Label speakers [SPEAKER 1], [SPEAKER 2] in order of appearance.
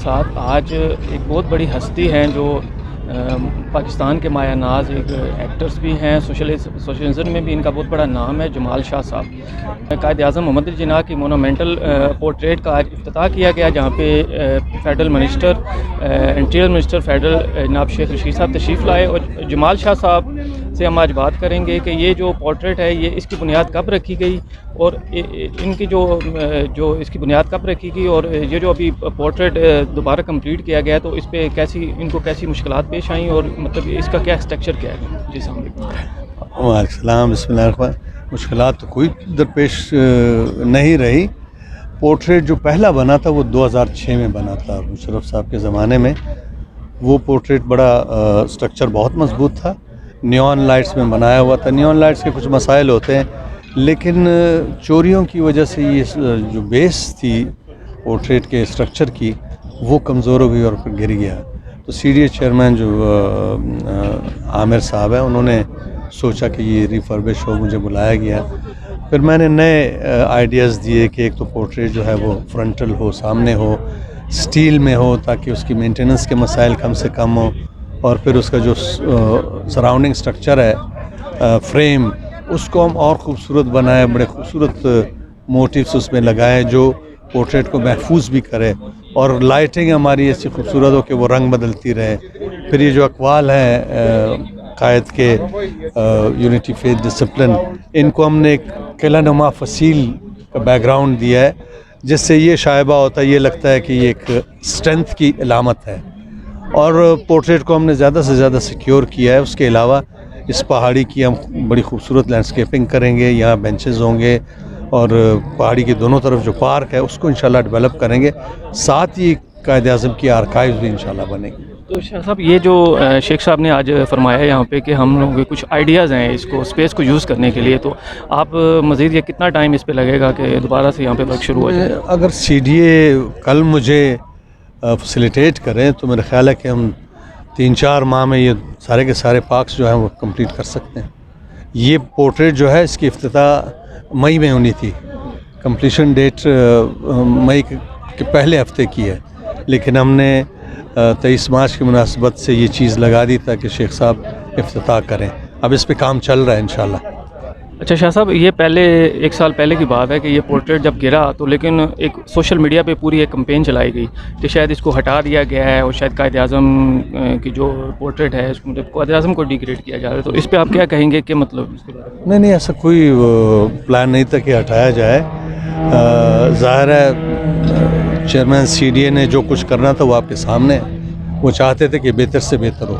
[SPEAKER 1] ساتھ آج ایک بہت بڑی ہستی ہیں جو پاکستان کے مایہ ناز ایک ایکٹرز بھی ہیں، سوشلزم میں بھی ان کا بہت بڑا نام ہے، جمال شاہ صاحب۔ قائد اعظم محمد علی جناح کی مونومنٹل پورٹریٹ کا آج افتتاح کیا گیا، جہاں پہ federal minister interior minister federal جناب شیخ رشید صاحب تشریف لائے، اور جمال شاہ صاحب سے ہم آج بات کریں گے کہ یہ جو پورٹریٹ ہے یہ اس کی بنیاد کب رکھی گئی، اور ان کی جو اس کی بنیاد کب رکھی گئی، اور یہ جو ابھی پورٹریٹ دوبارہ کمپلیٹ کیا گیا تو اس پہ ان کو کیسی مشکلات پیش آئیں، اور مطلب اس کا کیا اسٹرکچر کیا ہے۔ جی السلام علیکم۔
[SPEAKER 2] وعلیکم السلام، بسم اللہ الرحمن۔ مشکلات تو کوئی درپیش نہیں رہی۔ پورٹریٹ جو پہلا بنا تھا وہ 2006 میں بنا تھا، مشرف صاحب کے زمانے میں۔ وہ پورٹریٹ بڑا اسٹرکچر بہت مضبوط تھا، نیون لائٹس میں بنایا ہوا تھا۔ نیون لائٹس کے کچھ مسائل ہوتے ہیں، لیکن چوریوں کی وجہ سے یہ جو بیس تھی پورٹریٹ کے اسٹرکچر کی وہ کمزور ہو گئی اور پھر گر گیا۔ تو سی ڈی اے چیئرمین جو عامر صاحب ہیں، انہوں نے سوچا کہ یہ ریفربش ہو، مجھے بلایا گیا۔ پھر میں نے نئے آئیڈیاز دیے کہ ایک تو پورٹریٹ جو ہے وہ فرنٹل ہو، سامنے ہو، سٹیل میں ہو، تاکہ اس کی مینٹیننس کے مسائل کم سے کم ہو، اور پھر اس کا جو سراؤنڈنگ سٹرکچر ہے، فریم، اس کو ہم اور خوبصورت بنائے، بڑے خوبصورت موٹیوز اس میں لگائے جو پورٹریٹ کو محفوظ بھی کرے، اور لائٹنگ ہماری ایسی خوبصورت ہو کہ وہ رنگ بدلتی رہے۔ پھر یہ جو اقوال ہیں قائد کے، یونٹی فیتھ ڈسپلن، ان کو ہم نے ایک قلعہ نما فصیل کا بیک گراؤنڈ دیا ہے، جس سے یہ شائبہ ہوتا ہے، یہ لگتا ہے کہ یہ ایک اسٹرینتھ کی علامت ہے۔ اور پورٹریٹ کو ہم نے زیادہ سے زیادہ سیکیور کیا ہے۔ اس کے علاوہ اس پہاڑی کی ہم بڑی خوبصورت لینڈسکیپنگ کریں گے، یہاں بینچز ہوں گے، اور پہاڑی کے دونوں طرف جو پارک ہے اس کو انشاءاللہ ڈیولپ کریں گے، ساتھ ہی قائد اعظم کی آرکائیوز بھی انشاءاللہ بنے گی۔
[SPEAKER 1] تو شاہ صاحب، یہ جو شیخ صاحب نے آج فرمایا یہاں پہ کہ ہم لوگوں کے کچھ آئیڈیاز ہیں اس کو اسپیس کو یوز کرنے کے لیے، تو آپ مزید یہ کتنا ٹائم اس پہ لگے گا کہ دوبارہ سے یہاں پہ ورک شروع ہو جائے؟
[SPEAKER 2] اگر سی ڈی اے کل مجھے فیسیلیٹیٹ کریں تو میرا خیال ہے کہ ہم 3-4 ماہ میں یہ سارے کے سارے پارکس جو ہیں وہ کمپلیٹ کر سکتے ہیں۔ یہ پورٹریٹ جو ہے اس کی افتتاح مئی میں ہونی تھی، کمپلیشن ڈیٹ مئی کے پہلے ہفتے کی ہے، لیکن ہم نے 23 مارچ کی مناسبت سے یہ چیز لگا دی تاکہ شیخ صاحب افتتاح کریں۔ اب اس پہ کام چل رہا ہے انشاءاللہ۔
[SPEAKER 1] اچھا شاہ صاحب، یہ پہلے 1 سال پہلے کی بات ہے کہ یہ پورٹریٹ جب گرا تو لیکن ایک سوشل میڈیا پہ پوری ایک کمپین چلائی گئی کہ شاید اس کو ہٹا دیا گیا ہے، اور شاید قائد اعظم کی جو پورٹریٹ ہے اس کو قائد اعظم کو ڈیگریڈ کیا جا رہا ہے، تو اس پہ آپ کیا کہیں گے کہ مطلب اس کے بارے میں؟
[SPEAKER 2] نہیں، ایسا کوئی پلان نہیں تھا کہ ہٹایا جائے۔ ظاہر ہے چیئرمین سی ڈی اے نے جو کچھ کرنا تھا وہ آپ کے سامنے ہے، وہ چاہتے تھے کہ بہتر سے بہتر ہو۔